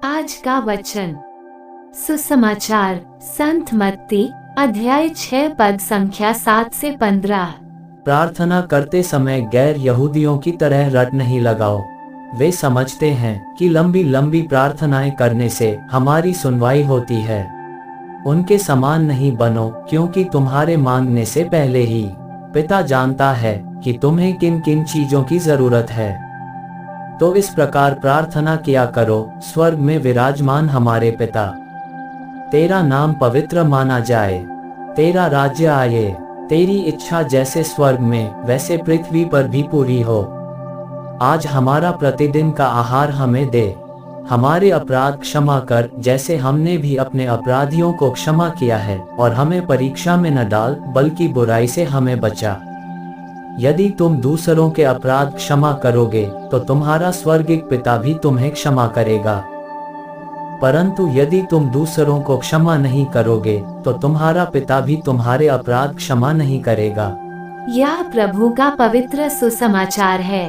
आज का वचन सुसमाचार संत मत्ती अध्याय 6 पद संख्या 7 से 15। प्रार्थना करते समय गैर यहूदियों की तरह रट नहीं लगाओ। वे समझते हैं कि लंबी लंबी प्रार्थनाएं करने से हमारी सुनवाई होती है। उनके समान नहीं बनो, क्योंकि तुम्हारे मांगने से पहले ही पिता जानता है कि तुम्हें किन किन चीजों की जरूरत है। तो इस प्रकार प्रार्थना किया करो, स्वर्ग में विराजमान हमारे पिता, तेरा नाम पवित्र माना जाए, तेरा राज्य आए, तेरी इच्छा जैसे स्वर्ग में वैसे पृथ्वी पर भी पूरी हो। आज हमारा प्रतिदिन का आहार हमें दे। हमारे अपराध क्षमा कर, जैसे हमने भी अपने अपराधियों को क्षमा किया है, और हमें परीक्षा में न डाल, बल्कि बुराई से हमें बचा। यदि तुम दूसरों के अपराध क्षमा करोगे तो तुम्हारा स्वर्गिक पिता भी तुम्हें क्षमा करेगा। परंतु यदि तुम दूसरों को क्षमा नहीं करोगे तो तुम्हारा पिता भी तुम्हारे अपराध क्षमा नहीं करेगा। यह प्रभु का पवित्र सुसमाचार है।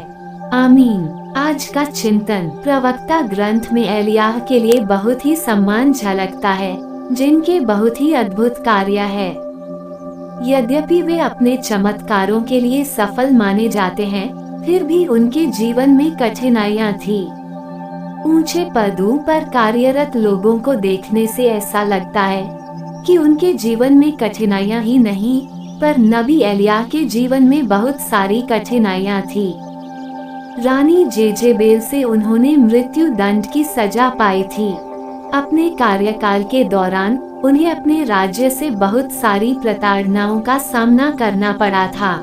आमीन। आज का चिंतन प्रवक्ता ग्रंथ में एलियाह के लिए बहुत ही सम्मान झलकता है, जिनके बहुत ही अद्भुत कार्य है। यद्यपि वे अपने चमत्कारों के लिए सफल माने जाते हैं, फिर भी उनके जीवन में कठिनाइयां थी। ऊंचे पदों पर कार्यरत लोगों को देखने से ऐसा लगता है कि उनके जीवन में कठिनाइयां ही नहीं, पर नबी एलियाह के जीवन में बहुत सारी कठिनाइयां थी। रानी जेजेबेल से उन्होंने मृत्यु दंड की सजा पाई थी। अपने कार्यकाल के दौरान उन्हें अपने राज्य से बहुत सारी प्रताड़नाओं का सामना करना पड़ा था।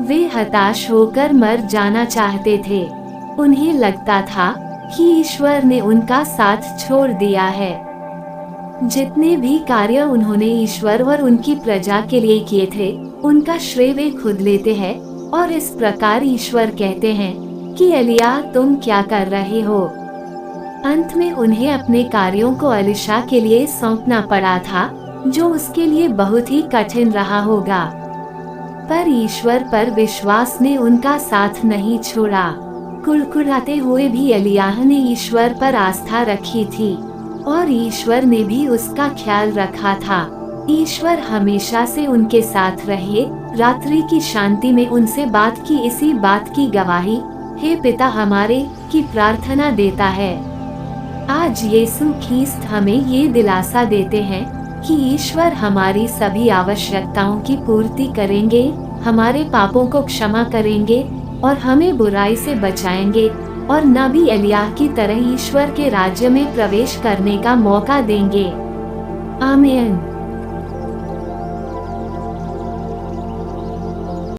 वे हताश होकर मर जाना चाहते थे। उन्हें लगता था कि ईश्वर ने उनका साथ छोड़ दिया है। जितने भी कार्य उन्होंने ईश्वर और उनकी प्रजा के लिए किए थे, उनका श्रेय वे खुद लेते हैं, और इस प्रकार ईश्वर कहते हैं कि एलियाह तुम क्या कर रहे हो। अंत में उन्हें अपने कार्यों को एलीशा के लिए सौंपना पड़ा था, जो उसके लिए बहुत ही कठिन रहा होगा। पर ईश्वर पर विश्वास ने उनका साथ नहीं छोड़ा। कुड़कुड़ाते हुए भी एलियाह ने ईश्वर पर आस्था रखी थी, और ईश्वर ने भी उसका ख्याल रखा था। ईश्वर हमेशा से उनके साथ रहे। रात्रि की शांति में उनसे बात की इसी बात की गवाही हे पिता हमारे की प्रार्थना देता है। आज यीशु ख्रीस्त हमें ये दिलासा देते हैं कि ईश्वर हमारी सभी आवश्यकताओं की पूर्ति करेंगे, हमारे पापों को क्षमा करेंगे, और हमें बुराई से बचाएंगे, और नबी एलियाह की तरह ईश्वर के राज्य में प्रवेश करने का मौका देंगे। आमीन।